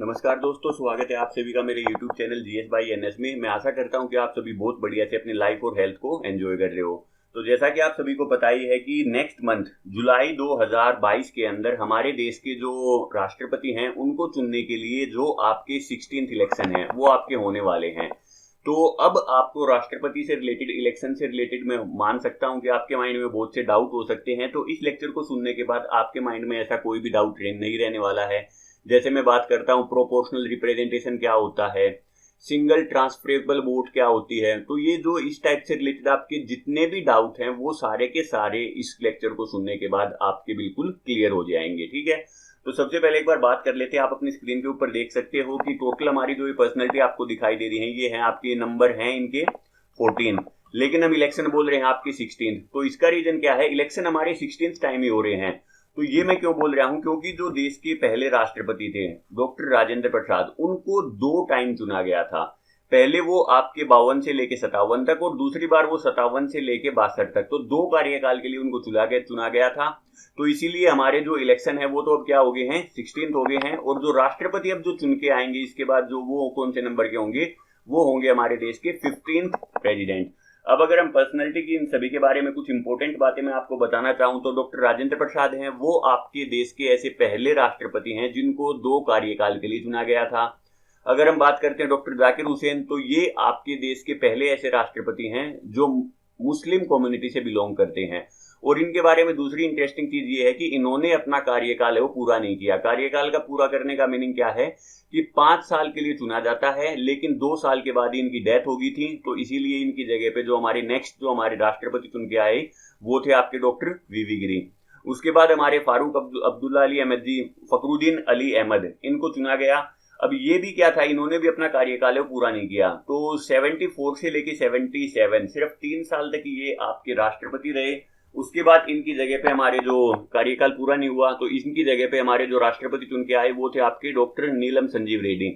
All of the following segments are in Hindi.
नमस्कार दोस्तों, स्वागत है आप सभी का मेरे YouTube channel GS by NS में। मैं आशा करता हूं कि आप सभी बहुत बढ़िया से अपनी लाइफ और हेल्थ को एंजॉय कर रहे हो। तो जैसा कि आप सभी को पता ही है कि नेक्स्ट मंथ जुलाई 2022 के अंदर हमारे देश के जो राष्ट्रपति हैं उनको चुनने के लिए जो आपके 16th इलेक्शन है वो आपके होने वाले हैं। तो अब आपको राष्ट्रपति से रिलेटेड, इलेक्शन से रिलेटेड मैं मान सकता हूं कि आपके माइंड में बहुत से डाउट हो सकते हैं। तो इस लेक्चर को सुनने के बाद आपके माइंड में ऐसा कोई भी डाउट नहीं रहने वाला है। जैसे मैं बात करता हूं प्रोपोर्शनल रिप्रेजेंटेशन क्या होता है, सिंगल ट्रांसफरेबल वोट क्या होती है, तो ये जो इस टाइप से रिलेटेड आपके जितने भी डाउट हैं वो सारे के सारे इस लेक्चर को सुनने के बाद आपके बिल्कुल क्लियर हो जाएंगे। ठीक है, तो सबसे पहले एक बार बात कर लेते हैं। आप अपनी स्क्रीन के ऊपर देख सकते हो कि टोटल हमारी जो पर्सनैलिटी आपको दिखाई दे रही है ये है आपके नंबर हैं इनके 14, लेकिन हम इलेक्शन बोल रहे हैं आपकी 16। तो इसका रीजन क्या है, इलेक्शन हमारे 16 टाइम ही हो रहे हैं। तो ये मैं क्यों बोल रहा हूं, क्योंकि जो देश के पहले राष्ट्रपति थे डॉक्टर राजेंद्र प्रसाद, उनको 2 टाइम चुना गया था। पहले वो आपके 52 से लेके 57 तक और दूसरी बार वो 57 से लेके 62 तक, तो 2 कार्यकाल के लिए उनको चुना गया था। तो इसीलिए हमारे जो इलेक्शन है वो तो अब क्या हो गए हैं, 16 हो गए हैं। और जो राष्ट्रपति अब जो चुन के आएंगे इसके बाद जो वो कौन से नंबर के होंगे, वो होंगे हमारे देश के 15th प्रेसिडेंट। अब अगर हम पर्सनैलिटी की इन सभी के बारे में कुछ इंपॉर्टेंट बातें मैं आपको बताना चाहूं तो डॉक्टर राजेंद्र प्रसाद हैं, वो आपके देश के ऐसे पहले राष्ट्रपति हैं जिनको 2 कार्यकाल के लिए चुना गया था। अगर हम बात करते हैं डॉक्टर जाकिर हुसैन, तो ये आपके देश के पहले ऐसे राष्ट्रपति हैं जो मुस्लिम कम्युनिटी से बिलोंग करते हैं। और इनके बारे में दूसरी इंटरेस्टिंग चीज ये है कि इन्होंने अपना कार्यकाल है वो पूरा नहीं किया। कार्यकाल का पूरा करने का मीनिंग क्या है कि 5 साल के लिए चुना जाता है, लेकिन 2 साल के बाद ही इनकी डेथ हो गई थी। तो इसीलिए इनकी जगह पे जो हमारे नेक्स्ट जो हमारे राष्ट्रपति चुन के आए वो थे आपके डॉक्टर वीवी गिरी। उसके बाद हमारे फारूक अब्दुल्ला अली अहमद जी, फखरुद्दीन अली अहमद, इनको चुना गया। अब ये भी क्या था, इन्होंने भी अपना कार्यकाल है पूरा नहीं किया। तो 74 से लेके 77 सिर्फ 3 साल तक ये आपके राष्ट्रपति रहे। उसके बाद इनकी जगह पे हमारे जो कार्यकाल पूरा नहीं हुआ तो इनकी जगह पे हमारे जो राष्ट्रपति चुन के आए वो थे आपके डॉक्टर नीलम संजीव रेड्डी।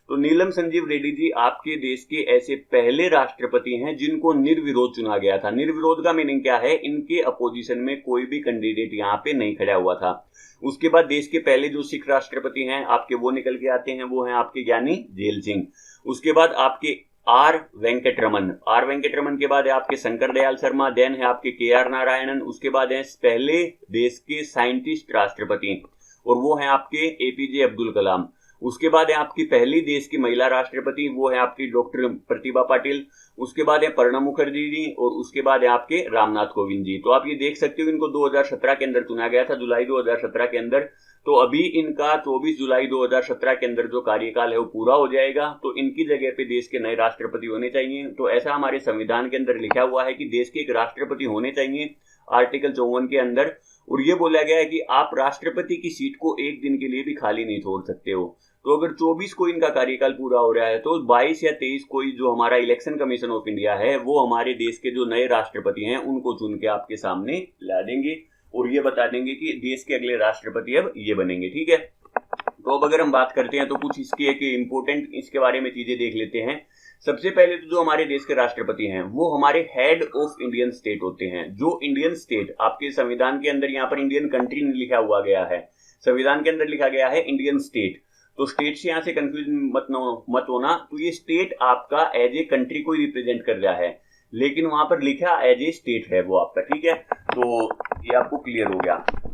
तो नीलम संजीव रेड्डी जी आपके देश के ऐसे पहले राष्ट्रपति हैं जिनको निर्विरोध चुना गया था। निर्विरोध का मीनिंग क्या है, इनके अपोजिशन में कोई भी कैंडिडेट यहाँ पे नहीं खड़ा हुआ था। उसके बाद देश के पहले जो सिख राष्ट्रपति हैं आपके वो निकल के आते हैं, वो हैं आपके ज्ञानी झैल सिंह। उसके बाद आपके आर वेंकटरमन के बाद है आपके शंकर दयाल शर्मा, देन है आपके KR नारायणन। उसके बाद है पहले देश के साइंटिस्ट राष्ट्रपति और वो है आपके APJ अब्दुल कलाम। उसके बाद है आपकी पहली देश की महिला राष्ट्रपति, वो है आपकी डॉक्टर प्रतिभा पाटिल। उसके बाद है प्रणब मुखर्जी जी और उसके बाद है आपके रामनाथ कोविंद जी। तो आप ये देख सकते हो इनको 2017 के अंदर चुना गया था, जुलाई 2017 के अंदर। तो अभी इनका 24 जुलाई 2017 के अंदर जो कार्यकाल है वो पूरा हो जाएगा। तो इनकी जगह पे देश के नए राष्ट्रपति होने चाहिए। तो ऐसा हमारे संविधान के अंदर लिखा हुआ है कि देश के एक राष्ट्रपति होने चाहिए, आर्टिकल 54 के अंदर। और ये बोला गया है कि आप राष्ट्रपति की सीट को एक दिन के लिए भी खाली नहीं छोड़ सकते हो। तो अगर 24 को इनका कार्यकाल पूरा हो रहा है तो 22 या 23 को जो हमारा इलेक्शन कमीशन ऑफ इंडिया है वो हमारे देश के जो नए राष्ट्रपति हैं उनको चुन के आपके सामने ला देंगे और ये बता देंगे कि देश के अगले राष्ट्रपति अब ये बनेंगे। ठीक है, तो अब अगर हम बात करते हैं तो कुछ इसके एक इम्पोर्टेंट इसके बारे में चीजें देख लेते हैं। सबसे पहले तो जो हमारे देश के राष्ट्रपति हैं वो हमारे हेड ऑफ इंडियन स्टेट होते हैं। जो इंडियन स्टेट आपके संविधान के अंदर, यहाँ पर इंडियन कंट्री लिखा हुआ गया है, संविधान के अंदर लिखा गया है इंडियन स्टेट। तो स्टेट से यहाँ से कंफ्यूज मत होना। तो ये स्टेट आपका एज ए कंट्री को रिप्रेजेंट कर रहा है, लेकिन वहां पर लिखा एज ए स्टेट है वो आपका। ठीक है, तो ये आपको क्लियर हो गया।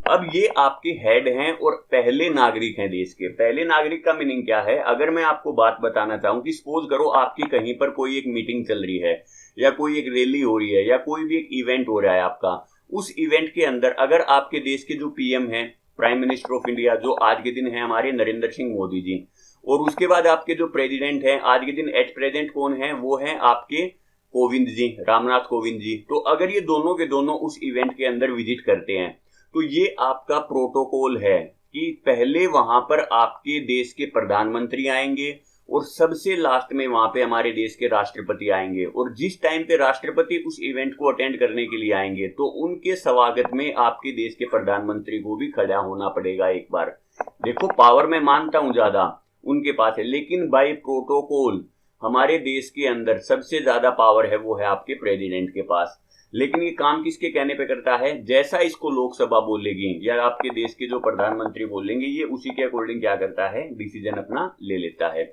अब ये आपके हेड हैं और पहले नागरिक हैं देश के। पहले नागरिक का मीनिंग क्या है, अगर मैं आपको बात बताना चाहूं कि सपोज करो आपकी कहीं पर कोई एक मीटिंग चल रही है या कोई एक रैली हो रही है या कोई भी एक इवेंट हो रहा है आपका, उस इवेंट के अंदर अगर आपके देश के जो PM हैं, प्राइम मिनिस्टर ऑफ इंडिया, जो आज के दिन है हमारे नरेंद्र सिंह मोदी जी, और उसके बाद आपके जो प्रेसिडेंट हैं आज के दिन एट प्रेजेंट कौन है, वो हैं आपके कोविंद जी, रामनाथ कोविंद जी। तो अगर ये दोनों के दोनों उस इवेंट के अंदर विजिट करते हैं तो ये आपका प्रोटोकॉल है कि पहले वहां पर आपके देश के प्रधानमंत्री आएंगे और सबसे लास्ट में वहां पे हमारे देश के राष्ट्रपति आएंगे। और जिस टाइम पे राष्ट्रपति उस इवेंट को अटेंड करने के लिए आएंगे तो उनके स्वागत में आपके देश के प्रधानमंत्री को भी खड़ा होना पड़ेगा एक बार। देखो, पावर मैं मानता हूं ज्यादा उनके पास है, लेकिन बाय प्रोटोकॉल हमारे देश के अंदर सबसे ज्यादा पावर है वो है आपके प्रेसिडेंट के पास। लेकिन ये काम किसके कहने पे करता है, जैसा इसको लोकसभा बोलेगी या आपके देश के जो प्रधानमंत्री बोलेंगे ये उसी के अकॉर्डिंग क्या करता है, डिसीजन अपना ले लेता है।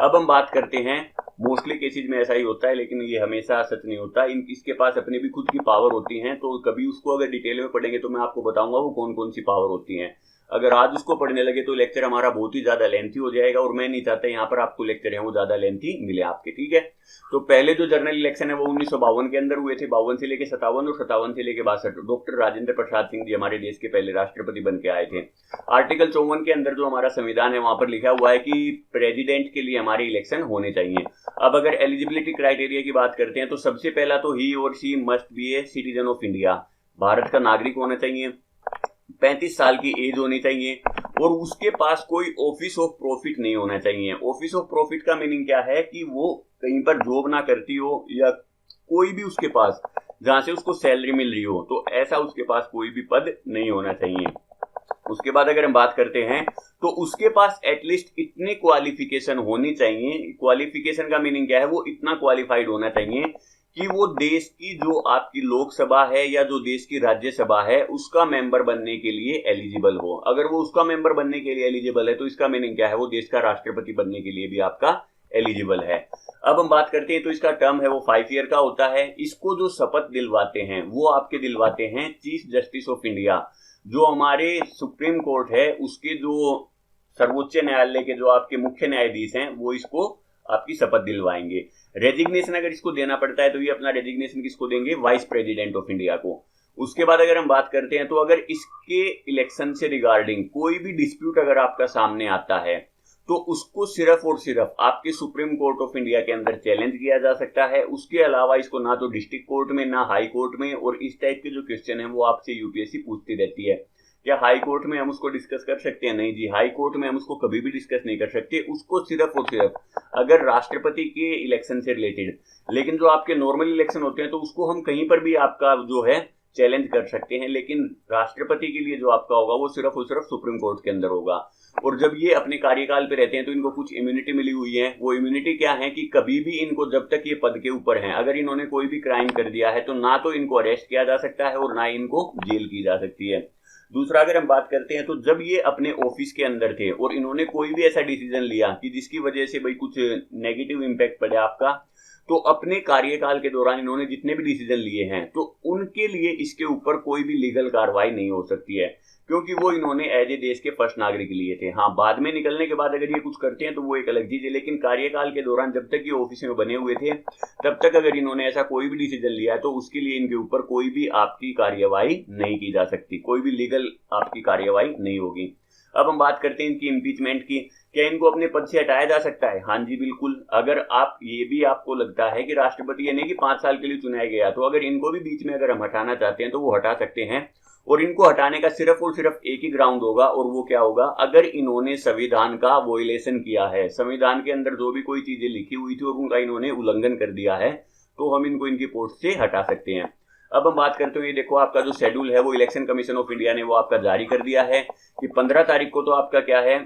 अब हम बात करते हैं, मोस्टली केसेज में ऐसा ही होता है लेकिन ये हमेशा सच नहीं होता, इसके पास अपनी भी खुद की पावर होती है, तो कभी उसको अगर डिटेल में पढ़ेंगे तो मैं आपको बताऊंगा वो कौन कौन सी पावर होती है। अगर आज उसको पढ़ने लगे तो लेक्चर हमारा बहुत ही ज्यादा लेंथी हो जाएगा और मैं नहीं चाहता यहाँ पर आपको लेक्चर है वो ज्यादा लेंथी मिले आपके, ठीक है। तो पहले जो जनरल इलेक्शन है वो 1952 के अंदर हुए थे, 52 से लेके 57 और 57 से लेके 62। डॉक्टर राजेंद्र प्रसाद सिंह जी हमारे देश के पहले राष्ट्रपति बन के आए थे। आर्टिकल 54 के अंदर जो हमारा संविधान है वहां पर लिखा हुआ है कि प्रेसिडेंट के लिए हमारे इलेक्शन होने चाहिए। अब अगर एलिजिबिलिटी क्राइटेरिया की बात करते हैं तो सबसे पहला तो ही और she must be a citizen of India, Bharat का नागरिक होना चाहिए, 35 साल की एज होनी चाहिए और उसके पास कोई ऑफिस ऑफ प्रॉफिट नहीं होना चाहिए। ऑफिस ऑफ प्रॉफिट का मीनिंग क्या है कि वो कहीं पर जॉब ना करती हो या कोई भी उसके पास जहां से उसको सैलरी मिल रही हो, तो ऐसा उसके पास कोई भी पद नहीं होना चाहिए। उसके बाद अगर हम बात करते हैं तो उसके पास एटलीस्ट इतनी क्वालिफिकेशन होनी चाहिए। क्वालिफिकेशन का मीनिंग क्या है, वो इतना क्वालिफाइड होना चाहिए कि वो देश की जो आपकी लोकसभा है या जो देश की राज्यसभा है उसका मेंबर बनने के लिए एलिजिबल हो। अगर वो उसका मेंबर बनने के लिए एलिजिबल है तो इसका मीनिंग क्या है, वो देश का राष्ट्रपति बनने के लिए भी आपका एलिजिबल है। अब हम बात करते हैं तो इसका टर्म है वो 5 ईयर का होता है। इसको जो शपथ दिलवाते हैं वो आपके दिलवाते हैं चीफ जस्टिस ऑफ इंडिया, जो हमारे सुप्रीम कोर्ट है उसके जो सर्वोच्च न्यायालय के जो आपके मुख्य न्यायाधीश हैं वो इसको आपकी शपथ दिलवाएंगे। रेजिग्नेशन अगर इसको देना पड़ता है तो ये अपना रेजिग्नेशन किसको देंगे, वाइस प्रेसिडेंट ऑफ इंडिया को। उसके बाद अगर हम बात करते हैं तो अगर इसके इलेक्शन से रिगार्डिंग कोई भी डिस्प्यूट अगर आपका सामने आता है तो उसको सिर्फ और सिर्फ आपके सुप्रीम कोर्ट ऑफ इंडिया के अंदर चैलेंज किया जा सकता है। उसके अलावा इसको ना तो डिस्ट्रिक्ट कोर्ट में ना हाई कोर्ट में, और इस टाइप के जो क्वेश्चन है वो आपसे यूपीएससी पूछती रहती है। क्या हाई कोर्ट में हम उसको डिस्कस कर सकते हैं? नहीं जी, हाई कोर्ट में हम उसको कभी भी डिस्कस नहीं कर सकते। उसको सिर्फ और सिर्फ अगर राष्ट्रपति के इलेक्शन से रिलेटेड, लेकिन जो आपके नॉर्मल इलेक्शन होते हैं तो उसको हम कहीं पर भी आपका जो है चैलेंज कर सकते हैं, लेकिन राष्ट्रपति के लिए जो आपका होगा वो सिर्फ और सिर्फ सुप्रीम कोर्ट के अंदर होगा। और जब ये अपने कार्यकाल पे रहते हैं तो इनको कुछ इम्यूनिटी मिली हुई है। वो इम्यूनिटी क्या है कि कभी भी इनको, जब तक ये पद के ऊपर हैं, अगर इन्होंने कोई भी क्राइम कर दिया है तो ना तो इनको अरेस्ट किया जा सकता है और ना इनको जेल की जा सकती है। दूसरा अगर हम बात करते हैं तो जब ये अपने ऑफिस के अंदर थे और इन्होंने कोई भी ऐसा डिसीजन लिया कि जिसकी वजह से भाई कुछ नेगेटिव इंपैक्ट पड़े आपका, तो अपने कार्यकाल के दौरान इन्होंने जितने भी डिसीजन लिए हैं तो उनके लिए इसके ऊपर कोई भी लीगल कार्रवाई नहीं हो सकती है, क्योंकि वो इन्होंने एज ए देश के फर्स्ट नागरिक लिए थे। हाँ, बाद में निकलने के बाद अगर ये कुछ करते हैं तो वो एक अलग चीज है, लेकिन कार्यकाल के दौरान जब तक ये ऑफिस में बने हुए थे तब तक अगर इन्होंने ऐसा कोई भी डिसीजन लिया है तो उसके लिए इनके ऊपर कोई भी आपकी कार्यवाही नहीं की जा सकती, कोई भी लीगल आपकी कार्यवाही नहीं होगी। अब हम बात करते हैं इनकी इम्पीचमेंट की। क्या इनको अपने पद से हटाया जा सकता है? हाँ जी बिल्कुल। अगर आप ये भी आपको लगता है कि राष्ट्रपति यानी कि 5 साल के लिए चुनाया गया, तो अगर इनको भी बीच में अगर हम हटाना चाहते हैं तो वो हटा सकते हैं। और इनको हटाने का सिर्फ और सिर्फ एक ही ग्राउंड होगा, और वो क्या होगा, अगर इन्होंने संविधान का वोलेशन किया है, संविधान के अंदर जो भी कोई चीजें लिखी हुई थी और उनका इन्होंने उल्लंघन कर दिया है, तो हम इनको इनकी पोस्ट से हटा सकते हैं। अब हम बात करते हैं, ये देखो आपका जो शेड्यूल है वो इलेक्शन कमीशन ऑफ इंडिया ने वो आपका जारी कर दिया है कि 15 तारीख को तो आपका क्या है,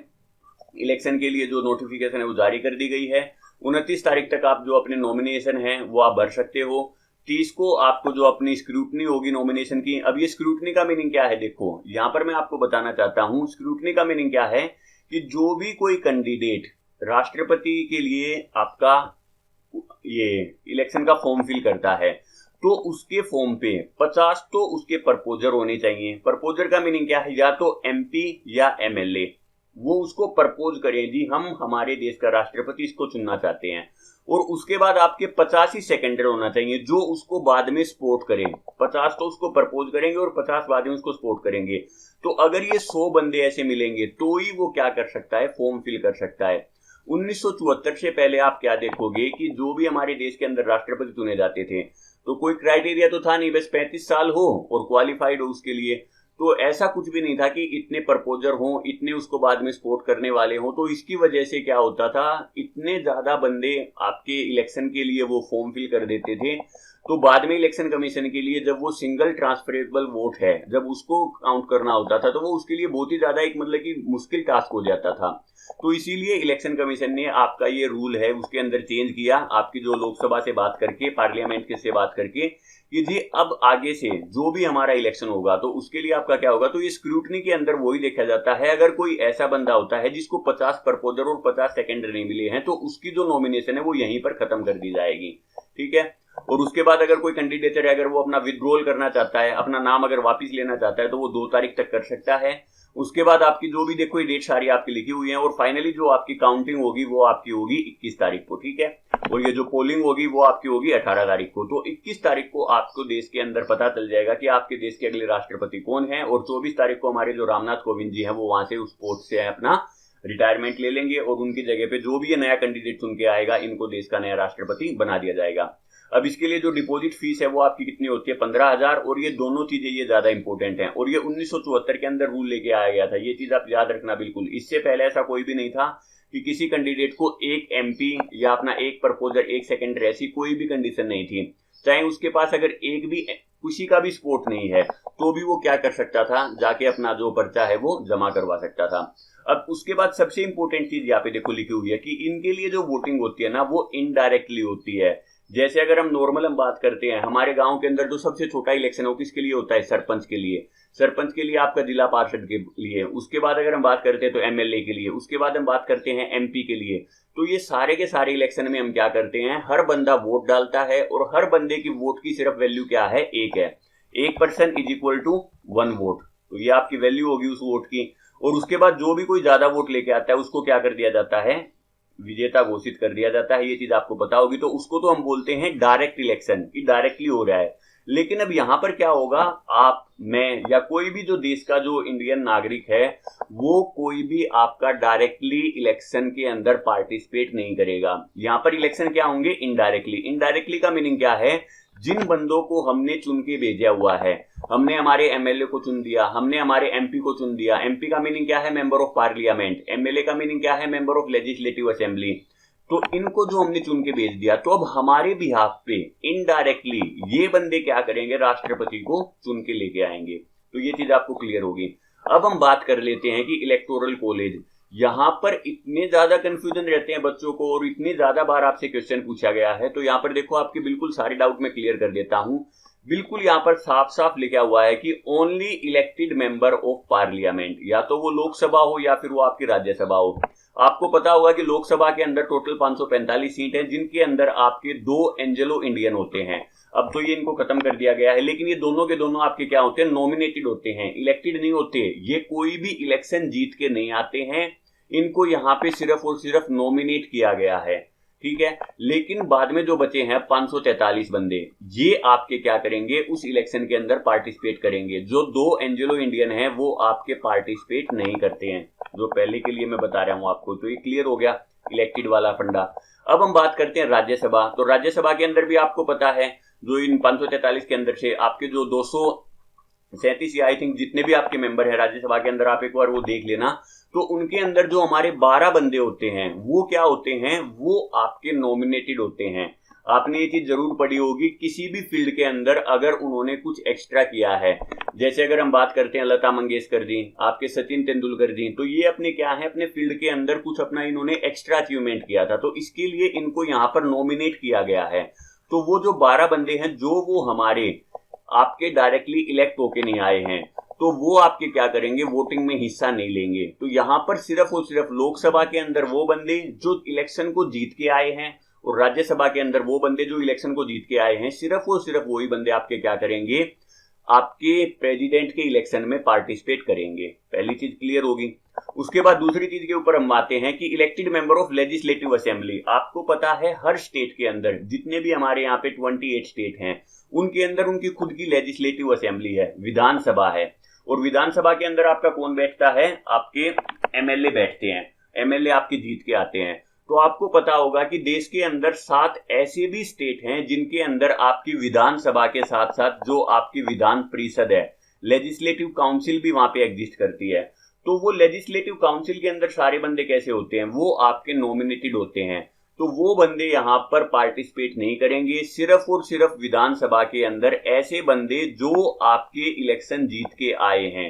इलेक्शन के लिए जो नोटिफिकेशन है वो जारी कर दी गई है। 29 तारीख तक आप जो अपने नॉमिनेशन है वो आप भर सकते हो। 30 को आपको जो अपनी स्क्रूटनी होगी नॉमिनेशन की। अब ये स्क्रूटनी का मीनिंग क्या है, देखो यहाँ पर मैं आपको बताना चाहता हूँ। स्क्रूटनी का मीनिंग क्या है कि जो भी कोई कैंडिडेट राष्ट्रपति के लिए आपका ये इलेक्शन का फॉर्म फिल करता है तो उसके फॉर्म पे 50 तो उसके प्रपोजर होने चाहिए। प्रपोजर का मीनिंग क्या है, या तो एमपी या एमएलए वो उसको प्रपोज करें जी हम हमारे देश का राष्ट्रपति इसको चुनना चाहते हैं, और उसके बाद आपके 50 ही सेकेंडर होना चाहिए जो उसको बाद में सपोर्ट करें। 50 तो उसको प्रपोज करेंगे और 50 बाद में उसको सपोर्ट करेंगे। तो अगर ये 100 बंदे ऐसे मिलेंगे तो ही वो क्या कर सकता है, फॉर्म फिल कर सकता है। 1974 से पहले आप क्या देखोगे कि जो भी हमारे देश के अंदर राष्ट्रपति चुने जाते थे तो कोई क्राइटेरिया तो था नहीं, बस 35 साल हो और क्वालिफाइड हो उसके लिए। तो ऐसा कुछ भी नहीं था कि इतने प्रपोजर हों, इतने उसको बाद में सपोर्ट करने वाले हों। तो इसकी वजह से क्या होता था, इतने ज्यादा बंदे आपके इलेक्शन के लिए वो फॉर्म फिल कर देते थे। तो बाद में इलेक्शन कमीशन के लिए जब वो सिंगल ट्रांसफरेबल वोट है जब उसको काउंट करना होता था तो वो उसके लिए बहुत ही ज्यादा एक मतलब कि मुश्किल टास्क हो जाता था। तो इसीलिए इलेक्शन कमीशन ने आपका ये रूल है उसके अंदर चेंज किया, आपकी जो लोकसभा से बात करके, पार्लियामेंट के से बात करके, कि जी अब आगे से जो भी हमारा इलेक्शन होगा तो उसके लिए आपका क्या होगा, तो ये स्क्रूटनी के अंदर वही देखा जाता है, अगर कोई ऐसा बंदा होता है जिसको 50 प्रपोजर और 50 सेकेंडरी नहीं मिले हैं तो उसकी जो नॉमिनेशन है वो यहीं पर खत्म कर दी जाएगी, ठीक है। और उसके बाद अगर कोई कैंडिडेटर है, अगर वो अपना विड्रॉल करना चाहता है, अपना नाम अगर वापस लेना चाहता है तो वो 2 तारीख तक कर सकता है। उसके बाद आपकी जो भी देखो ये डेट सारी आपकी लिखी हुई है, और फाइनली जो आपकी काउंटिंग होगी वो आपकी होगी 21 तारीख को, ठीक है। और ये जो पोलिंग होगी वो आपकी होगी 18 तारीख को। तो 21 तारीख को आपको देश के अंदर पता चल जाएगा कि आपके देश के अगले राष्ट्रपति कौन है, और 24 तारीख को हमारे जो रामनाथ कोविंद जी हैं वो वहां से उस पोस्ट से अपना रिटायरमेंट ले लेंगे, और उनकी जगह पे जो भी ये नया कैंडिडेट चुन के आएगा इनको देश का नया राष्ट्रपति बना दिया जाएगा। अब इसके लिए जो डिपॉजिट फीस है वो आपकी कितनी होती है, 15,000। और ये दोनों चीजें ये ज्यादा इंपॉर्टेंट हैं, और ये 1974 के अंदर रूल लेके आया गया था, ये चीज आप याद रखना बिल्कुल। इससे पहले ऐसा कोई भी नहीं था कि किसी कैंडिडेट को एक एमपी या अपना एक प्रपोजर, एक सेकेंडरी, ऐसी कोई भी कंडीशन नहीं थी। चाहे उसके पास अगर एक भी किसी का भी सपोर्ट नहीं है तो भी वो क्या कर सकता था, जाके अपना जो पर्चा है वो जमा करवा सकता था। अब उसके बाद सबसे इंपॉर्टेंट चीज यहाँ पे देखो लिखी हुई है कि इनके लिए जो वोटिंग होती है ना वो इनडायरेक्टली होती है। जैसे अगर हम नॉर्मल बात करते हैं, हमारे गांव के अंदर जो सबसे छोटा इलेक्शन हो किसके लिए होता है, सरपंच के लिए। सरपंच के लिए आपका जिला पार्षद के लिए, उसके बाद अगर हम बात करते हैं तो एमएलए के लिए, उसके बाद हम बात करते हैं एमपी के लिए। तो ये सारे के सारे इलेक्शन में हम क्या करते हैं, हर बंदा वोट डालता है, और हर बंदे की वोट की सिर्फ वैल्यू क्या है, एक है। 1 person is equal to 1 vote. तो ये आपकी वैल्यू होगी उस वोट की। और उसके बाद जो भी कोई ज्यादा वोट लेके आता है उसको क्या कर दिया जाता है, विजेता घोषित कर दिया जाता है। ये चीज आपको पता होगी। तो उसको तो हम बोलते हैं डायरेक्ट इलेक्शन, कि डायरेक्टली हो रहा है। लेकिन अब यहां पर क्या होगा, आप, मैं या कोई भी जो देश का जो इंडियन नागरिक है वो कोई भी आपका डायरेक्टली इलेक्शन के अंदर पार्टिसिपेट नहीं करेगा। यहां पर इलेक्शन क्या होंगे, इनडायरेक्टली। इनडायरेक्टली का मीनिंग क्या है, जिन बंदों को हमने चुन के भेजा हुआ है, हमने हमारे एमएलए को चुन दिया, हमने हमारे एमपी को चुन दिया। एमपी का मीनिंग क्या है, मेंबर ऑफ पार्लियामेंट। एमएलए का मीनिंग क्या है, मेंबर ऑफ लेजिस्लेटिव असेंबली। तो इनको जो हमने चुन के भेज दिया, तो अब हमारे बिहाफ पे इनडायरेक्टली ये बंदे क्या करेंगे, राष्ट्रपति को चुन के लेके आएंगे। तो ये चीज आपको क्लियर होगी। अब हम बात कर लेते हैं कि इलेक्टोरल कॉलेज, यहां पर इतने ज्यादा कंफ्यूजन रहते हैं बच्चों को, और इतने ज्यादा बार आपसे क्वेश्चन पूछा गया है। तो यहां पर देखो आपके बिल्कुल सारे डाउट मैं क्लियर कर देता हूं। बिल्कुल यहां पर साफ साफ लिखा हुआ है कि only elected member of parliament, या तो वो लोकसभा हो या फिर वो आपकी राज्यसभा हो। आपको पता होगा कि लोकसभा के अंदर टोटल 545 सीट है, जिनके अंदर आपके 2 एंजेलो इंडियन होते हैं। अब तो ये इनको खत्म कर दिया गया है, लेकिन ये दोनों के दोनों आपके क्या होते हैं, नॉमिनेटेड होते हैं, इलेक्टेड नहीं होते। ये कोई भी इलेक्शन जीत के नहीं आते हैं, इनको यहाँ पे सिर्फ और सिर्फ नॉमिनेट किया गया है, ठीक है। लेकिन बाद में जो बचे हैं 543 बंदे, ये आपके क्या करेंगे, उस इलेक्शन के अंदर पार्टिसिपेट करेंगे। जो 2 एंजेलो इंडियन हैं वो आपके पार्टिसिपेट नहीं करते हैं, जो पहले के लिए मैं बता रहा हूं आपको। तो ये क्लियर हो गया इलेक्टेड वाला फंडा। अब हम बात करते हैं राज्यसभा। तो राज्यसभा के अंदर भी आपको पता है, जो इन 543 के अंदर से आपके जो 237 या आई थिंक जितने भी आपके मेंबर है राज्यसभा के अंदर, आप एक बार वो देख लेना। तो उनके अंदर जो हमारे 12 बंदे होते हैं वो क्या होते हैं, वो आपके नॉमिनेटेड होते हैं। आपने ये चीज जरूर पढ़ी होगी, किसी भी फील्ड के अंदर अगर उन्होंने कुछ एक्स्ट्रा किया है, जैसे अगर हम बात करते हैं लता मंगेशकर जी, आपके सचिन तेंदुलकर जी, तो ये अपने क्या है, अपने फील्ड के अंदर कुछ अपना इन्होंने एक्स्ट्रा अचीवमेंट किया था, तो इसके लिए इनको यहाँ पर नॉमिनेट किया गया है। तो वो जो 12 बंदे हैं जो वो हमारे आपके डायरेक्टली इलेक्ट होके नहीं आए हैं, तो वो आपके क्या करेंगे, वोटिंग में हिस्सा नहीं लेंगे। तो यहां पर सिर्फ और सिर्फ लोकसभा के अंदर वो बंदे जो इलेक्शन को जीत के आए हैं, और राज्यसभा के अंदर वो बंदे जो इलेक्शन को जीत के आए हैं, सिर्फ और सिर्फ वही बंदे आपके क्या करेंगे, आपके प्रेसिडेंट के इलेक्शन में पार्टिसिपेट करेंगे। पहली चीज क्लियर होगी। उसके बाद दूसरी चीज के ऊपर हम आते हैं कि elected member of legislative assembly. आपको पता है हर स्टेट के अंदर, जितने भी हमारे यहाँ पे 28 स्टेट हैं, उनके अंदर उनकी खुद की लेजिस्लेटिव असेंबली है, विधानसभा है। और विधानसभा के अंदर आपका कौन बैठता है, आपके एमएलए बैठते हैं, एमएलए आपके जीत के आते हैं। तो आपको पता होगा कि देश के अंदर 7 ऐसे भी स्टेट हैं जिनके अंदर आपकी विधानसभा के साथ साथ जो आपकी विधान परिषद है, लेजिस्लेटिव काउंसिल भी वहां पे एग्जिस्ट करती है। तो वो लेजिस्लेटिव काउंसिल के अंदर सारे बंदे कैसे होते हैं, वो आपके नॉमिनेटेड होते हैं। तो वो बंदे यहां पर पार्टिसिपेट नहीं करेंगे। सिर्फ और सिर्फ विधानसभा के अंदर ऐसे बंदे जो आपके इलेक्शन जीत के आए हैं।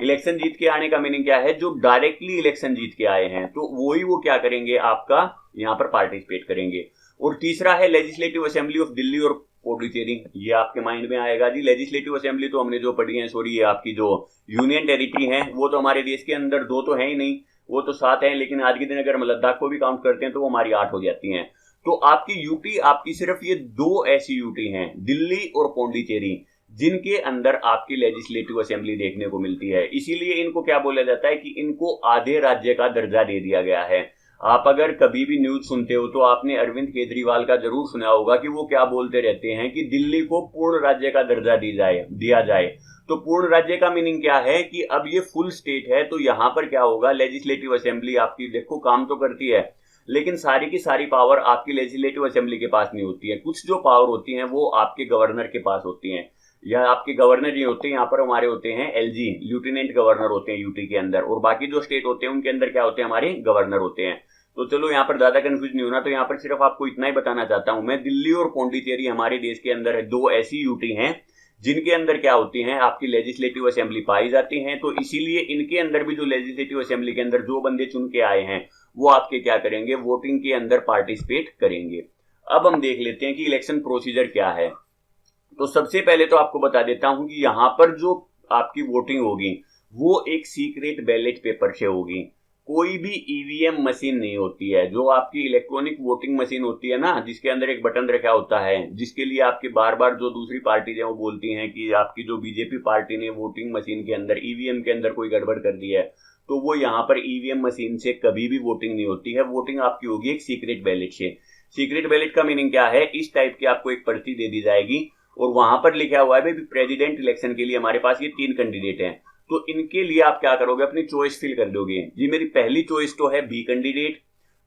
इलेक्शन जीत के आने का मीनिंग क्या है? जो डायरेक्टली इलेक्शन जीत के आए हैं, तो वही वो क्या करेंगे, आपका यहां पर पार्टिसिपेट करेंगे। और तीसरा है लेजिस्लेटिव असेंबली ऑफ दिल्ली और पुडुचेरी। ये आपके माइंड में आएगा जी, लेजिस्लेटिव असेंबली तो हमने जो पढ़ी है, सॉरी ये आपकी जो यूनियन टेरिटरी है, वो तो हमारे देश के अंदर 2 तो है ही नहीं, वो तो 7 है, लेकिन आज के दिन अगर हम लद्दाख को भी काउंट करते हैं तो वो हमारी 8 हो जाती हैं। तो आपकी यूटी, आपकी सिर्फ ये 2 ऐसी यूटी हैं, दिल्ली और पौंडीचेरी, जिनके अंदर आपकी लेजिस्लेटिव असेंबली देखने को मिलती है। इसीलिए इनको क्या बोला जाता है कि इनको आधे राज्य का दर्जा दे दिया गया है। आप अगर कभी भी न्यूज सुनते हो तो आपने अरविंद केजरीवाल का जरूर सुना होगा कि वो क्या बोलते रहते हैं कि दिल्ली को पूर्ण राज्य का दर्जा दिया जाए। तो पूर्ण राज्य का मीनिंग क्या है कि अब ये फुल स्टेट है, तो यहां पर क्या होगा, लेजिस्लेटिव असेंबली आपकी देखो काम तो करती है, लेकिन सारी की सारी पावर आपकी लेजिस्लेटिव असेंबली के पास नहीं होती है। कुछ जो पावर होती है वो आपके गवर्नर के पास होती है, या आपके गवर्नर नहीं होते, यहाँ पर हमारे होते हैं एलजी, लेफ्टिनेंट गवर्नर होते हैं यूटी के अंदर, और बाकी जो स्टेट होते हैं उनके अंदर क्या होते हैं, हमारे गवर्नर होते हैं। तो चलो यहाँ पर ज्यादा कंफ्यूज नहीं होना, तो यहाँ पर सिर्फ आपको इतना ही बताना चाहता हूं मैं, दिल्ली और पौंडीचेरी हमारे देश के अंदर 2 ऐसी यूटी हैं जिनके अंदर क्या होती हैं, आपकी लेजिस्लेटिव असेंबली पाई जाती हैं। तो इसीलिए इनके अंदर भी जो लेजिस्लेटिव असेंबली के अंदर जो बंदे चुन के आए हैं वो आपके क्या करेंगे, वोटिंग के अंदर पार्टिसिपेट करेंगे। अब हम देख लेते हैं कि इलेक्शन प्रोसीजर क्या है। तो सबसे पहले तो आपको बता देता हूं कि यहां पर जो आपकी वोटिंग होगी वो एक सीक्रेट बैलेट पेपर से होगी। कोई भी ईवीएम मशीन नहीं होती है। जो आपकी इलेक्ट्रॉनिक वोटिंग मशीन होती है ना, जिसके अंदर एक बटन रखा होता है, जिसके लिए आपके बार बार जो दूसरी पार्टी है वो बोलती हैं कि आपकी जो बीजेपी पार्टी ने वोटिंग मशीन के अंदर, ईवीएम के अंदर कोई गड़बड़ कर दी है, तो वो यहाँ पर ईवीएम मशीन से कभी भी वोटिंग नहीं होती है। वोटिंग आपकी होगी एक सीक्रेट बैलेट से। सीक्रेट बैलेट का मीनिंग क्या है, इस टाइप की आपको एक पर्ची दे दी जाएगी और वहां पर लिखा हुआ है भाई प्रेसिडेंट इलेक्शन के लिए हमारे पास ये 3 कैंडिडेट हैं, तो इनके लिए आप क्या करोगे, अपनी चॉइस फिल कर दोगे। जी मेरी पहली चॉइस तो है बी कैंडिडेट,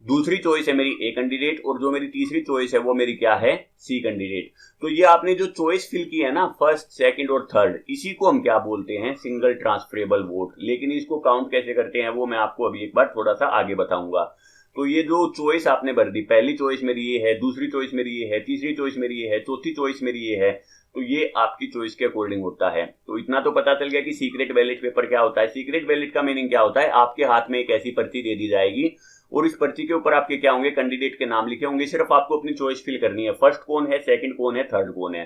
दूसरी चॉइस है मेरी ए कैंडिडेट, और जो मेरी तीसरी चॉइस है वो मेरी क्या है, सी कैंडिडेट। तो ये आपने जो चॉइस फिल की है ना, फर्स्ट, सेकंड और थर्ड, इसी को हम क्या बोलते हैं, सिंगल ट्रांसफरेबल वोट। लेकिन इसको काउंट कैसे करते हैं वो मैं आपको अभी एक बार थोड़ा सा आगे बताऊंगा। तो ये जो चॉइस आपने भर दी, पहली चॉइस मेरी ये है, दूसरी चॉइस मेरी ये है, तीसरी चॉइस मेरी ये है, चौथी चॉइस मेरी ये है, तो ये आपकी चॉइस के अकॉर्डिंग होता है। तो इतना तो पता चल गया कि सीक्रेट बैलेट पेपर क्या होता है। सीक्रेट बैलेट का मीनिंग क्या होता है, आपके हाथ में एक ऐसी पर्ची दे दी जाएगी और इस पर्ची के ऊपर आपके क्या होंगे, कैंडिडेट के नाम लिखे होंगे। सिर्फ आपको अपनी चॉइस फिल करनी है, फर्स्ट कौन है, सेकंड कौन है, थर्ड कौन है।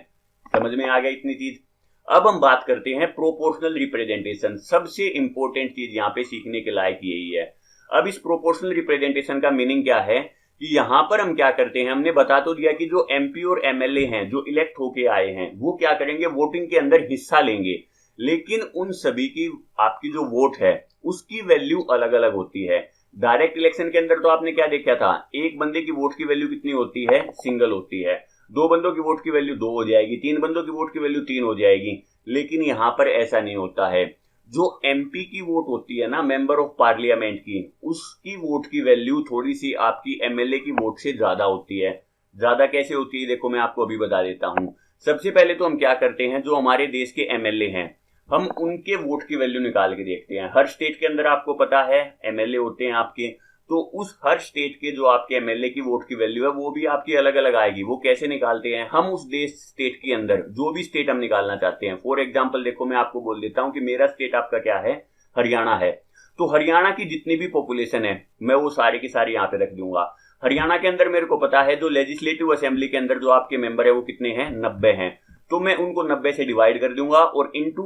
समझ में आ गया इतनी चीज। अब हम बात करते हैं प्रोपोर्शनल रिप्रेजेंटेशन। सबसे इंपॉर्टेंट चीज यहाँ पे सीखने के लायक यही है। अब इस प्रोपोर्शनल रिप्रेजेंटेशन का मीनिंग क्या है कि यहां पर हम क्या करते हैं, हमने बता तो दिया कि जो एमपी और एमएलए हैं जो इलेक्ट होके आए हैं वो क्या करेंगे, वोटिंग के अंदर हिस्सा लेंगे, लेकिन उन सभी की आपकी जो वोट है उसकी वैल्यू अलग अलग होती है। डायरेक्ट इलेक्शन के अंदर तो आपने क्या देखा था, एक बंदे की वोट की वैल्यू कितनी होती है, सिंगल होती है। 2 बंदों की वोट की वैल्यू 2 हो जाएगी, 3 बंदों की वोट की वैल्यू 3 हो जाएगी। लेकिन यहां पर ऐसा नहीं होता है। जो एमपी की वोट होती है ना, मेंबर ऑफ पार्लियामेंट की, उसकी वोट की वैल्यू थोड़ी सी आपकी एमएलए की वोट से ज्यादा होती है। ज्यादा कैसे होती है, देखो मैं आपको अभी बता देता हूं। सबसे पहले तो हम क्या करते हैं, जो हमारे देश के एमएलए हैं हम उनके वोट की वैल्यू निकाल के देखते हैं। हर स्टेट के अंदर आपको पता है एमएलए होते हैं आपके, तो उस हर स्टेट के जो आपके एमएलए की वोट की वैल्यू है वो भी आपकी अलग अलग आएगी। वो कैसे निकालते हैं, हम उस देश स्टेट के अंदर जो भी स्टेट हम निकालना चाहते हैं, फॉर एग्जांपल देखो मैं आपको बोल देता हूं कि मेरा स्टेट आपका क्या है, हरियाणा है। तो हरियाणा की जितनी भी पॉपुलेशन है मैं वो सारी की सारी यहाँ पे रख दूंगा। हरियाणा के अंदर मेरे को पता है जो लेजिस्लेटिव असेंबली के अंदर जो आपके मेंबर है वो कितने हैं, 90 हैं। तो मैं उनको 90 से डिवाइड कर दूंगा और इंटू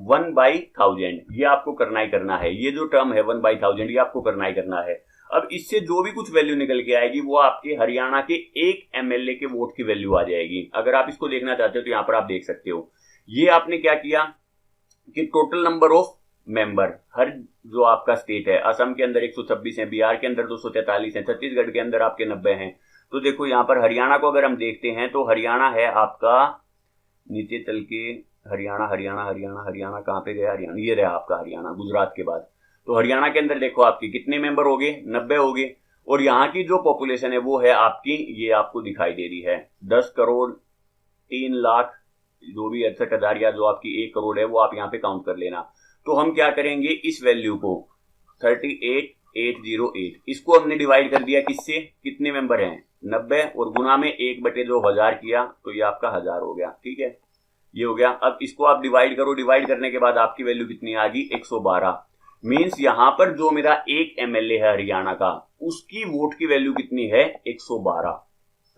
1/1000 ये आपको करना ही करना है। ये जो टर्म है 1/1000 ये आपको करना ही करना है। अब इससे जो भी कुछ वैल्यू निकल के आएगी वो आपके हरियाणा के एक एमएलए के वोट की वैल्यू आ जाएगी। अगर आप इसको देखना चाहते हो तो यहाँ पर आप देख सकते हो। ये आपने क्या किया कि टोटल नंबर ऑफ मेंबर, हर जो आपका स्टेट है, असम के अंदर 126 है, बिहार के अंदर 243 है, छत्तीसगढ़ के अंदर आपके 90 हैं। तो देखो यहाँ पर हरियाणा को अगर हम देखते हैं तो हरियाणा है आपका, नीचे चल के हरियाणा हरियाणा हरियाणा हरियाणा कहाँ पे गया, हरियाणा ये रहा आपका हरियाणा, गुजरात के बाद। तो हरियाणा के अंदर देखो आपके कितने मेंबर हो गए, 90 हो गए। और यहाँ की जो पॉपुलेशन है वो है आपकी, ये आपको दिखाई दे रही है 10 करोड़ 3 लाख जो भी 68,000 या जो आपकी 1 करोड़ है वो आप यहाँ पे काउंट कर लेना। तो हम क्या करेंगे, इस वैल्यू को 38 808। इसको हमने डिवाइड कर दिया किससे, कितने मेंबर हैं 90, और गुना में 1/2000 किया तो ये आपका 1000 हो गया। ठीक है, ये हो गया। अब इसको आप डिवाइड करो, डिवाइड करने के बाद आपकी वैल्यू कितनी आ गई 112। मींस यहां पर जो मेरा एक एमएलए है हरियाणा का, उसकी वोट की वैल्यू कितनी है 112।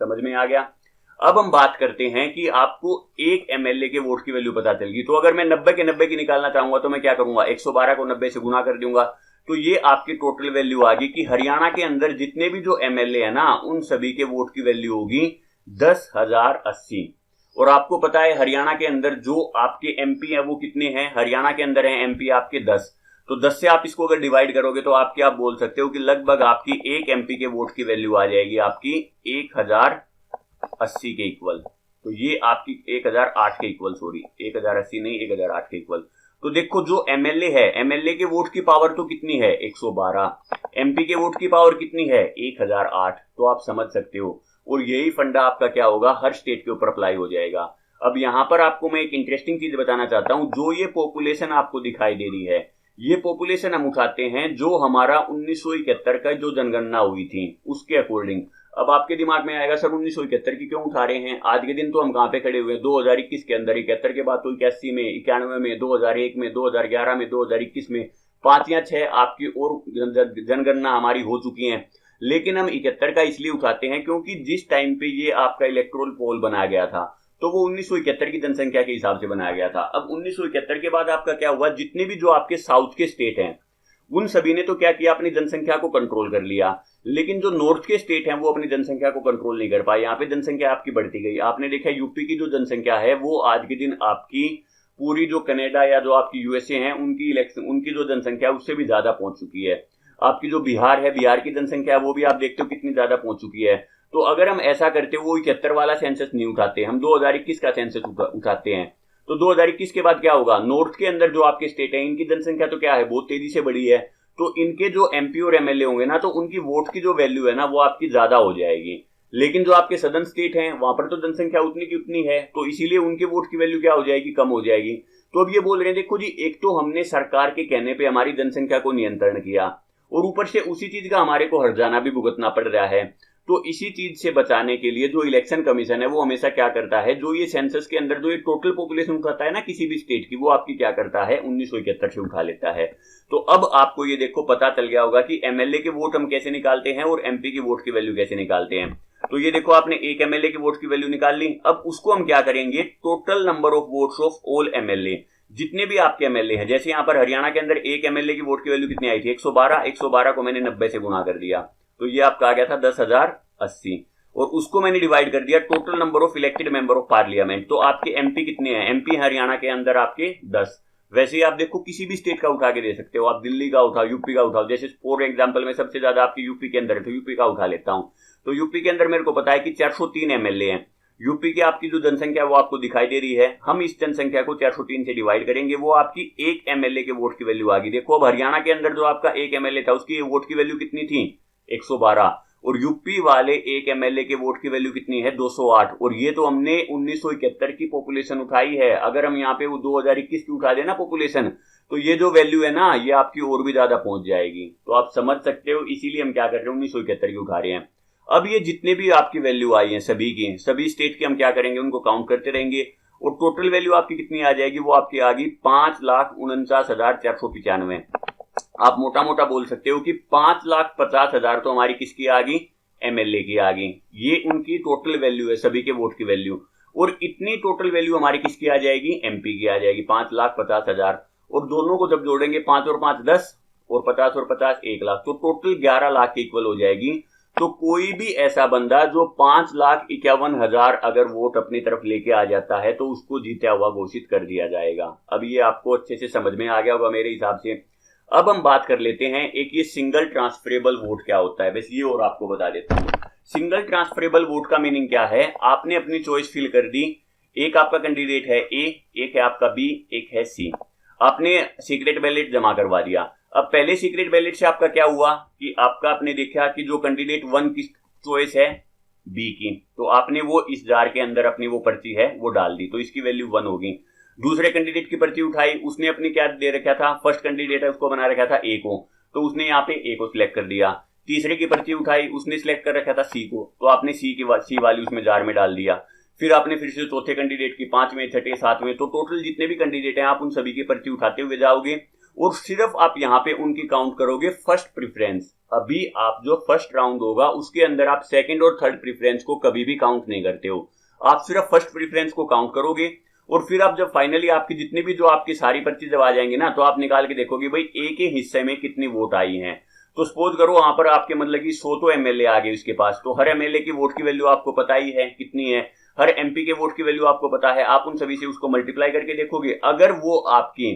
समझ में आ गया। अब हम बात करते हैं कि आपको एक एमएलए के वोट की वैल्यू पता चल गई, तो अगर मैं 90 के 90 की निकालना चाहूंगा तो मैं क्या करूंगा, 112 को 90 से गुना कर दूंगा। तो ये आपकी टोटल वैल्यू आ गई कि हरियाणा के अंदर जितने भी जो एमएलए है ना, उन सभी के वोट की वैल्यू होगी 10,080। और आपको पता है हरियाणा के अंदर जो आपके एमपी है वो कितने हैं, हरियाणा के अंदर है एमपी आपके 10। तो 10 से आप इसको अगर डिवाइड करोगे तो आप क्या बोल सकते हो कि लगभग आपकी एक एमपी के वोट की वैल्यू आ जाएगी आपकी 1080 के इक्वल। तो ये आपकी 1008 के इक्वल, सॉरी 1080 नहीं 1008 के इक्वल। तो देखो जो एमएलए है, एमएलए के वोट की पावर तो कितनी है 112, एमपी के वोट की पावर कितनी है 1008। तो आप समझ सकते हो, और यही फंडा आपका क्या होगा, हर स्टेट के ऊपर अप्लाई हो जाएगा। अब यहां पर आपको मैं एक इंटरेस्टिंग चीज बताना चाहता हूं, जो ये पॉपुलेशन आपको दिखाई दे रही है, ये पॉपुलेशन हम उठाते हैं जो हमारा 1971 का जो जनगणना हुई थी उसके अकॉर्डिंग। अब आपके दिमाग में आएगा सर 1971 की क्यों उठा रहे हैं, आज के दिन तो हम कहां पे खड़े हुए हैं 2021 के अंदर। 71 के बाद तो 81 में, 91 में, 2001 में, 2011 में, 2021 में 5 या 6 आपकी और जनगणना हमारी हो चुकी हैं। लेकिन हम 71 का इसलिए उठाते हैं क्योंकि जिस टाइम पे ये आपका इलेक्टोरल पोल बनाया गया था तो वो 1971 की जनसंख्या के हिसाब से बनाया गया था। अब 1971 के बाद आपका क्या हुआ, जितने भी जो आपके साउथ के स्टेट हैं उन सभी ने तो क्या किया, अपनी जनसंख्या को कंट्रोल कर लिया। लेकिन जो नॉर्थ के स्टेट हैं वो अपनी जनसंख्या को कंट्रोल नहीं कर पाए, यहाँ पे जनसंख्या आपकी बढ़ती गई। आपने देखा यूपी की जो जनसंख्या है वो आज के दिन आपकी पूरी जो कनाडा या जो आपकी यूएसए है उनकी जो जनसंख्या उससे भी ज्यादा पहुंच चुकी है। आपकी जो बिहार है, बिहार की जनसंख्या वो भी आप देखते हो कितनी ज्यादा पहुंच चुकी है। तो अगर हम ऐसा करते वो 71 वाला सेंसस नहीं उठाते, हम 2021 का सेंसस उठाते हैं, तो 2021 के बाद क्या होगा, नॉर्थ के अंदर जो आपके स्टेट है इनकी जनसंख्या तो क्या है बहुत तेजी से बढ़ी है। तो इनके जो एमपी और एमएलए होंगे ना, तो उनकी वोट की जो वैल्यू है ना वो आपकी ज्यादा हो जाएगी। लेकिन जो आपके सदर्न स्टेट हैं वहां पर तो जनसंख्या उतनी की उतनी है, तो इसीलिए उनके वोट की वैल्यू क्या हो जाएगी, कम हो जाएगी। तो अब ये बोल रहे हैं देखो जी, एक तो हमने सरकार के कहने पे हमारी जनसंख्या को नियंत्रण किया और ऊपर से उसी चीज का हमारे को हर्जाना भी भुगतना पड़ रहा है। तो इसी चीज से बचाने के लिए जो इलेक्शन कमीशन है वो हमेशा क्या करता है, जो ये सेंसस के अंदर जो ये टोटल पॉपुलेशन उठाता है ना किसी भी स्टेट की, वो आपकी क्या करता है 1971 से उठा लेता है। तो अब आपको ये देखो पता चल गया होगा कि एमएलए के वोट हम कैसे निकालते हैं और एमपी की वोट की वैल्यू कैसे निकालते हैं। तो ये देखो आपने एक एमएलए की वोट की वैल्यू निकाल ली। अब उसको हम क्या करेंगे, total number of votes of all MLA, जितने भी आपके एमएलए हैं। जैसे यहां पर हरियाणा के अंदर एक एमएलए की वोट की वैल्यू कितनी आई थी 112, 112 को मैंने 90 से गुणा कर दिया तो ये आपका आ गया था 10,080, और उसको मैंने डिवाइड कर दिया total number of elected member of parliament. तो आपके एमपी कितने हैं, एमपी हरियाणा के अंदर आपके 10। वैसे ही आप देखो किसी भी स्टेट का उठा के दे सकते हो, आप दिल्ली का उठाओ, यूपी का उठाओ। जैसे फॉर एग्जांपल में सबसे ज्यादा आपकी यूपी के अंदर है तो यूपी का उठा लेता हूं। तो यूपी के अंदर मेरे को पता है कि 403 एमएलए हैं। यूपी की आपकी जो जनसंख्या वो आपको दिखाई दे रही है, हम इस जनसंख्या को 403 से डिवाइड करेंगे, वो आपकी एक एमएलए के वोट की वैल्यू आ गई। देखो अब हरियाणा के अंदर जो आपका एक एमएलए था उसकी वोट की वैल्यू कितनी थी 112, और यूपी वाले एक एमएलए के वोट की वैल्यू कितनी है 208। और ये तो हमने 1971 की पॉपुलेशन उठाई है। अगर हम यहाँ पे वो 2021 की उठा देना पॉपुलेशन, तो ये जो वैल्यू है ना ये आपकी और भी ज्यादा पहुंच जाएगी। तो आप समझ सकते हो, इसीलिए हम क्या कर रहे हैं 1971 की उठा रहे हैं। अब ये जितने भी आपकी वैल्यू आई है सभी की, सभी स्टेट की हम क्या करेंगे, उनको काउंट करते रहेंगे और टोटल वैल्यू आपकी कितनी आ जाएगी, वो आपकी आ गई 5,49,495। आप मोटा मोटा बोल सकते हो कि 5,50,000 तो हमारी किसकी आ गई, एमएलए की आ गई। ये उनकी टोटल वैल्यू है, सभी के वोट की वैल्यू। और इतनी टोटल वैल्यू हमारी किसकी आ जाएगी, एमपी की आ जाएगी 5,50,000। और दोनों को जब जोड़ेंगे 5 और 5 10 और 50 और 50 1 लाख, तो टोटल 11 लाख के इक्वल हो जाएगी। तो कोई भी ऐसा बंदा जो 5,51,000 अगर वोट अपनी तरफ लेके आ जाता है तो उसको जीता हुआ घोषित कर दिया जाएगा। अब ये आपको अच्छे से समझ में आ गया होगा मेरे हिसाब से। अब हम बात कर लेते हैं एक ये सिंगल ट्रांसफरेबल वोट क्या होता है, बस ये और आपको बता देता हूं। सिंगल ट्रांसफरेबल वोट का मीनिंग क्या है, आपने अपनी चॉइस फिल कर दी, एक आपका कैंडिडेट है ए, एक है आपका बी, एक है सी। आपने सीक्रेट बैलेट जमा करवा दिया। अब पहले सीक्रेट बैलेट से आपका क्या हुआ कि आपका आपने देखा कि जो कैंडिडेट 1 की चॉइस है बी की, तो आपने वो इस जार के अंदर अपनी वो पर्ची है वो डाल दी, तो इसकी वैल्यू 1 होगी। दूसरे कैंडिडेट की पर्ची उठाई, उसने अपनी क्या दे रखा था, फर्स्ट कैंडिडेट है उसको बना रखा था ए को, तो उसने यहाँ पे ए को सिलेक्ट कर दिया। तीसरे की पर्ची उठाई, उसने सिलेक्ट कर रखा था सी को, तो आपने सी वाली उसमें जार में डाल दिया। फिर आपने फिर से चौथे कैंडिडेट की, पांचवें, छठे, सातवें, तो टोटल जितने भी कैंडिडेट हैं आप उन सभी की पर्ची उठाते हुए जाओगे और सिर्फ आप यहाँ पे उनकी काउंट करोगे फर्स्ट प्रेफरेंस। अभी आप जो फर्स्ट राउंड होगा उसके अंदर आप सेकंड और थर्ड प्रेफरेंस को कभी भी काउंट नहीं करते हो, आप सिर्फ फर्स्ट प्रेफरेंस को काउंट करोगे। और फिर आप जब फाइनली आपकी जितनी भी जो आपकी सारी पर्ची जब आ जाएंगे ना, तो आप निकाल के देखोगे भाई ए के हिस्से में कितनी वोट आई हैं। तो सपोज करो वहां पर आपके मतलब कि 100 तो एमएलए आ गए उसके पास, तो हर एमएलए की वोट की वैल्यू आपको पता ही है कितनी है, हर एमपी के वोट की वैल्यू आपको पता है, आप उन सभी से उसको मल्टीप्लाई करके देखोगे। अगर वो आपकी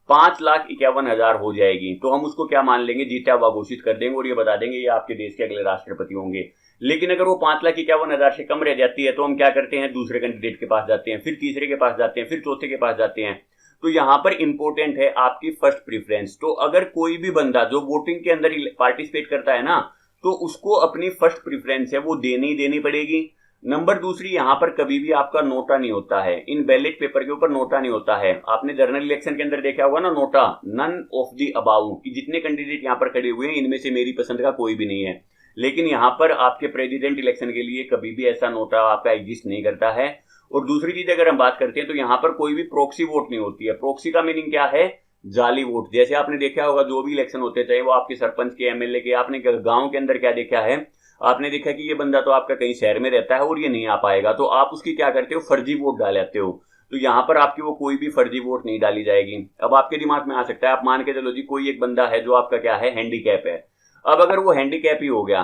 5,51,000 हो जाएगी तो हम उसको क्या मान लेंगे, जीता हुआ घोषित कर देंगे और ये बता देंगे ये आपके देश के अगले राष्ट्रपति होंगे। लेकिन अगर वो 5,51,000 से कम रह जाती है तो हम क्या करते हैं, दूसरे कैंडिडेट के पास जाते हैं, फिर तीसरे के पास जाते हैं, फिर चौथे के पास जाते हैं। तो यहां पर इंपॉर्टेंट है आपकी फर्स्ट प्रेफरेंस। तो अगर कोई भी बंदा जो वोटिंग के अंदर पार्टिसिपेट करता है ना, तो उसको अपनी फर्स्ट प्रेफरेंस है वो देनी पड़ेगी। नंबर दूसरी, यहां पर कभी भी आपका नोटा नहीं होता है, इन बैलेट पेपर के ऊपर नोटा नहीं होता है। आपने जनरल इलेक्शन के अंदर देखा होगा ना NOTA, none of the above, कि जितने कैंडिडेट यहां पर खड़े हुए हैं इनमें से मेरी पसंद का कोई भी नहीं है। लेकिन यहां पर आपके प्रेसिडेंट इलेक्शन के लिए कभी भी ऐसा नोटा आपका एग्जिस्ट नहीं करता है। और दूसरी चीज अगर हम बात करते हैं तो यहां पर कोई भी प्रॉक्सी वोट नहीं होती है। प्रॉक्सी का मीनिंग क्या है, जाली वोट। जैसे आपने देखा होगा जो भी इलेक्शन होते चाहे वो आपके सरपंच के, एमएलए के, आपने गांव के अंदर क्या देखा है, आपने देखा कि ये बंदा तो आपका कहीं शहर में रहता है और ये नहीं आ पाएगा, तो आप उसकी क्या करते हो, फर्जी वोट डालते हो। तो यहां पर आपकी वो कोई भी फर्जी वोट नहीं डाली जाएगी। अब आपके दिमाग में आ सकता है, आप मान के चलो जी कोई एक बंदा है जो आपका क्या है, हैंडीकैप है। अब अगर वो हैंडीकैप ही हो गया,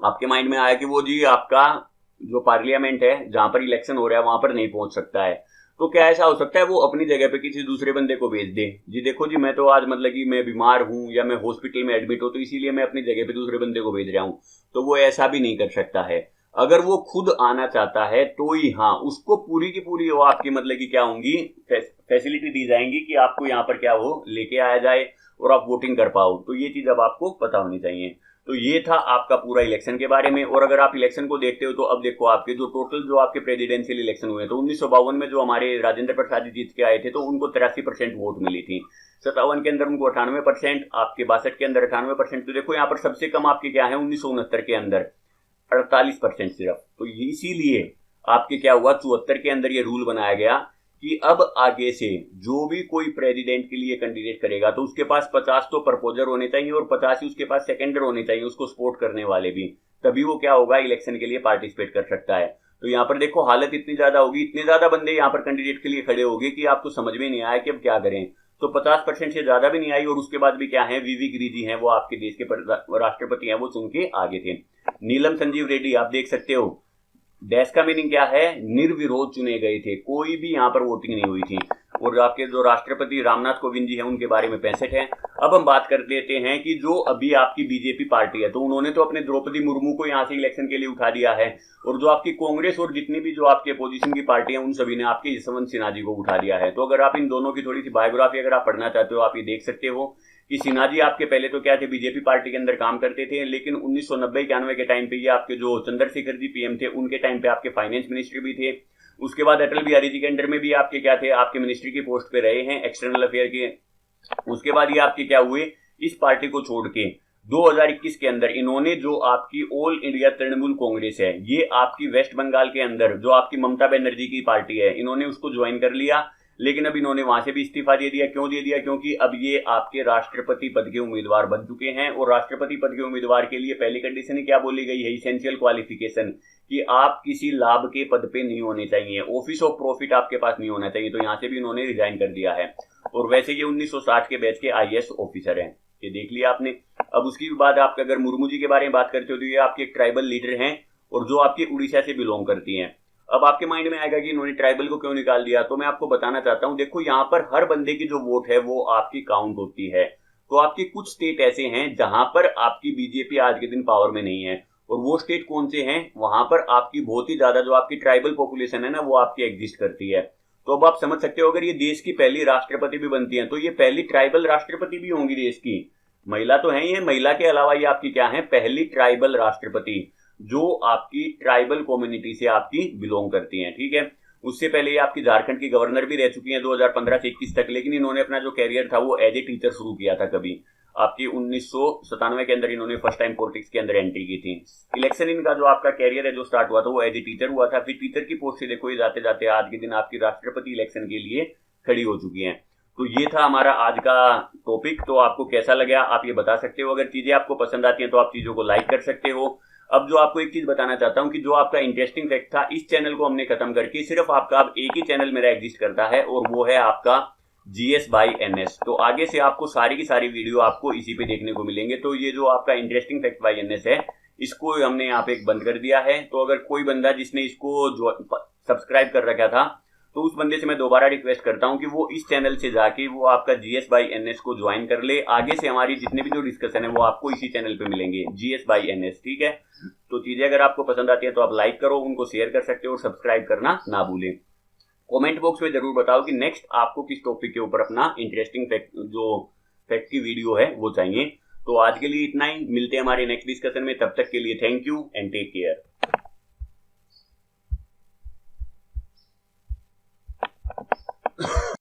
आपके माइंड में आया कि वो जी आपका जो पार्लियामेंट है जहां पर इलेक्शन हो रहा है वहां पर नहीं पहुंच सकता है, तो क्या ऐसा हो सकता है वो अपनी जगह पे किसी दूसरे बंदे को भेज दे, जी देखो जी मैं तो आज मतलब कि मैं बीमार हूं या मैं हॉस्पिटल में एडमिट हूं तो इसीलिए मैं अपनी जगह पे दूसरे बंदे को भेज रहा हूं। तो वो ऐसा भी नहीं कर सकता है। अगर वो खुद आना चाहता है तो ही हाँ, उसको पूरी की पूरी वो आपकी मतलब कि क्या होंगी, फैसिलिटी दी जाएंगी कि आपको यहाँ पर क्या हो लेके आया जाए और आप वोटिंग कर पाओ। तो ये चीज अब आपको पता होनी चाहिए। तो ये था आपका पूरा इलेक्शन के बारे में। और अगर आप इलेक्शन को देखते हो तो अब देखो आपके जो टोटल जो आपके प्रेसिडेंशियल इलेक्शन हुए, तो 1952 में जो हमारे राजेंद्र प्रसाद जी जीत के आए थे तो उनको 83% वोट मिली थी। 57 के अंदर उनको 98%, आपके 62 के अंदर 98%। तो देखो यहाँ पर सबसे कम आपके क्या है 1969 के अंदर 48% सिर्फ। तो इसीलिए आपके क्या हुआ 74 के अंदर ये रूल बनाया गया कि अब आगे से जो भी कोई प्रेसिडेंट के लिए कैंडिडेट करेगा तो उसके पास 50 तो प्रपोजर होने चाहिए और 50 ही उसके पास सेकेंडर होने चाहिए उसको सपोर्ट करने वाले भी, तभी वो क्या होगा इलेक्शन के लिए पार्टिसिपेट कर सकता है। तो यहाँ पर देखो हालत इतनी ज्यादा होगी, इतने ज्यादा बंदे यहाँ पर कैंडिडेट के लिए खड़े होंगे कि आपको समझ में नहीं आया कि अब क्या करें। तो 50% से ज्यादा भी नहीं आई और उसके बाद भी क्या है, वीवी गिरी जी हैं वो आपके देश के राष्ट्रपति हैं, वो चुन के आगे थे। नीलम संजीव रेड्डी आप देख सकते हो, डैश का मीनिंग क्या है, निर्विरोध चुने गए थे, कोई भी यहाँ पर वोटिंग नहीं हुई थी। और आपके जो राष्ट्रपति रामनाथ कोविंद जी हैं उनके बारे में 65 है। अब हम बात कर लेते हैं कि जो अभी आपकी बीजेपी पार्टी है तो उन्होंने तो अपने द्रौपदी मुर्मू को यहाँ से इलेक्शन के लिए उठा दिया है, और जो आपकी कांग्रेस और जितनी भी जो आपकी अपोजिशन की पार्टी है उन सभी ने आपके यशवंत सिन्हा जी को उठा दिया है। तो अगर आप इन दोनों की थोड़ी सी बायोग्राफी अगर आप पढ़ना चाहते हो आप ये देख सकते हो कि सिन्हा जी आपके पहले तो क्या थे, बीजेपी पार्टी के अंदर काम करते थे, लेकिन 1990-91 के टाइम पे ये आपके जो चंद्रशेखर जी पीएम थे उनके टाइम पे आपके फाइनेंस मिनिस्टर भी थे। उसके बाद अटल बिहारी जी के अंडर में भी आपके क्या थे, आपके मिनिस्ट्री की पोस्ट पे रहे हैं एक्सटर्नल अफेयर के। उसके बाद ये आपके क्या हुए, इस पार्टी को छोड़ के 2021 के अंदर इन्होंने जो आपकी ऑल इंडिया तृणमूल कांग्रेस है, ये आपकी वेस्ट बंगाल के अंदर जो आपकी ममता बनर्जी की पार्टी है, इन्होंने उसको ज्वाइन कर लिया। लेकिन अब इन्होंने वहां से भी इस्तीफा दे दिया। क्यों दे दिया, क्योंकि अब ये आपके राष्ट्रपति पद के उम्मीदवार बन चुके हैं, और राष्ट्रपति पद के उम्मीदवार के लिए पहली कंडीशन ही क्या बोली गई है, इसेंशियल क्वालिफिकेशन, कि आप किसी लाभ के पद पे नहीं होने चाहिए, ऑफिस ऑफ प्रॉफिट आपके पास नहीं होना चाहिए। तो यहां से भी इन्होंने रिजाइन कर दिया है। और वैसे ये 1960 के बैच के आईएएस ऑफिसर हैं, ये देख लिया आपने। अब उसकी बाद आप अगर मुर्मू जी के बारे में बात करते हो तो ये आपके एक ट्राइबल लीडर हैं और जो आपकी उड़ीसा से बिलोंग करती हैं। अब आपके माइंड में आएगा कि इन्होंने ट्राइबल को क्यों निकाल दिया, तो मैं आपको बताना चाहता हूं, देखो यहाँ पर हर बंदे की जो वोट है वो आपकी काउंट होती है। तो आपके कुछ स्टेट ऐसे हैं जहां पर आपकी बीजेपी आज के दिन पावर में नहीं है, और वो स्टेट कौन से हैं, वहां पर आपकी बहुत ही ज्यादा जो आपकी ट्राइबल पॉपुलेशन है ना वो आपकी एग्जिस्ट करती है। तो अब आप समझ सकते हो अगर ये देश की पहली राष्ट्रपति भी बनती है तो ये पहली ट्राइबल राष्ट्रपति भी होंगी देश की। महिला तो है ही है, महिला के अलावा ये आपकी क्या है, पहली ट्राइबल राष्ट्रपति जो आपकी ट्राइबल कम्युनिटी से आपकी बिलोंग करती हैं, ठीक है। उससे पहले ये आपकी झारखंड की गवर्नर भी रह चुकी हैं 2015 से 21 तक, लेकिन इन्होंने अपना जो कैरियर था वो एज ए टीचर शुरू किया था कभी। आपकी 1997 के अंदर इन्होंने फर्स्ट टाइम पॉलिटिक्स के अंदर एंट्री की थी। इलेक्शन इनका जो आपका कैरियर है जो स्टार्ट हुआ था वो एज ए टीचर हुआ था, फिर टीचर की पोस्ट से देखो ये जाते जाते आज के दिन आपकी राष्ट्रपति इलेक्शन के लिए खड़ी हो चुकी हैं। तो ये था हमारा आज का टॉपिक। तो आपको कैसा लगा आप ये बता सकते हो। अगर चीजें आपको पसंद आती हैं तो आप चीजों को लाइक कर सकते हो। अब जो आपको एक चीज बताना चाहता हूं कि जो आपका इंटरेस्टिंग फैक्ट था, इस चैनल को हमने खत्म करके सिर्फ आपका अब एक ही चैनल मेरा एग्जिस्ट करता है और वो है आपका GS by NS। तो आगे से आपको सारी की सारी वीडियो आपको इसी पे देखने को मिलेंगे। तो ये जो आपका इंटरेस्टिंग फैक्ट बाय NS है इसको हमने यहाँ पे बंद कर दिया है। तो अगर कोई बंदा जिसने इसको जो सब्सक्राइब कर रखा था तो उस बंदे से मैं दोबारा रिक्वेस्ट करता हूं कि वो इस चैनल से जाके वो आपका GS by NS को ज्वाइन कर ले। आगे से हमारी जितने भी जो डिस्कशन है वो आपको इसी चैनल पे मिलेंगे, GS by NS, ठीक है। तो चीजें अगर आपको पसंद आती है तो आप लाइक करो, उनको शेयर कर सकते हो और सब्सक्राइब करना ना भूलें। कमेंट बॉक्स में जरूर बताओ कि नेक्स्ट आपको किस टॉपिक के ऊपर अपना इंटरेस्टिंग फैक्ट की वीडियो है वो चाहिए। तो आज के लिए इतना ही, मिलते हैं हमारे नेक्स्ट डिस्कशन में। तब तक के लिए thank you and take care.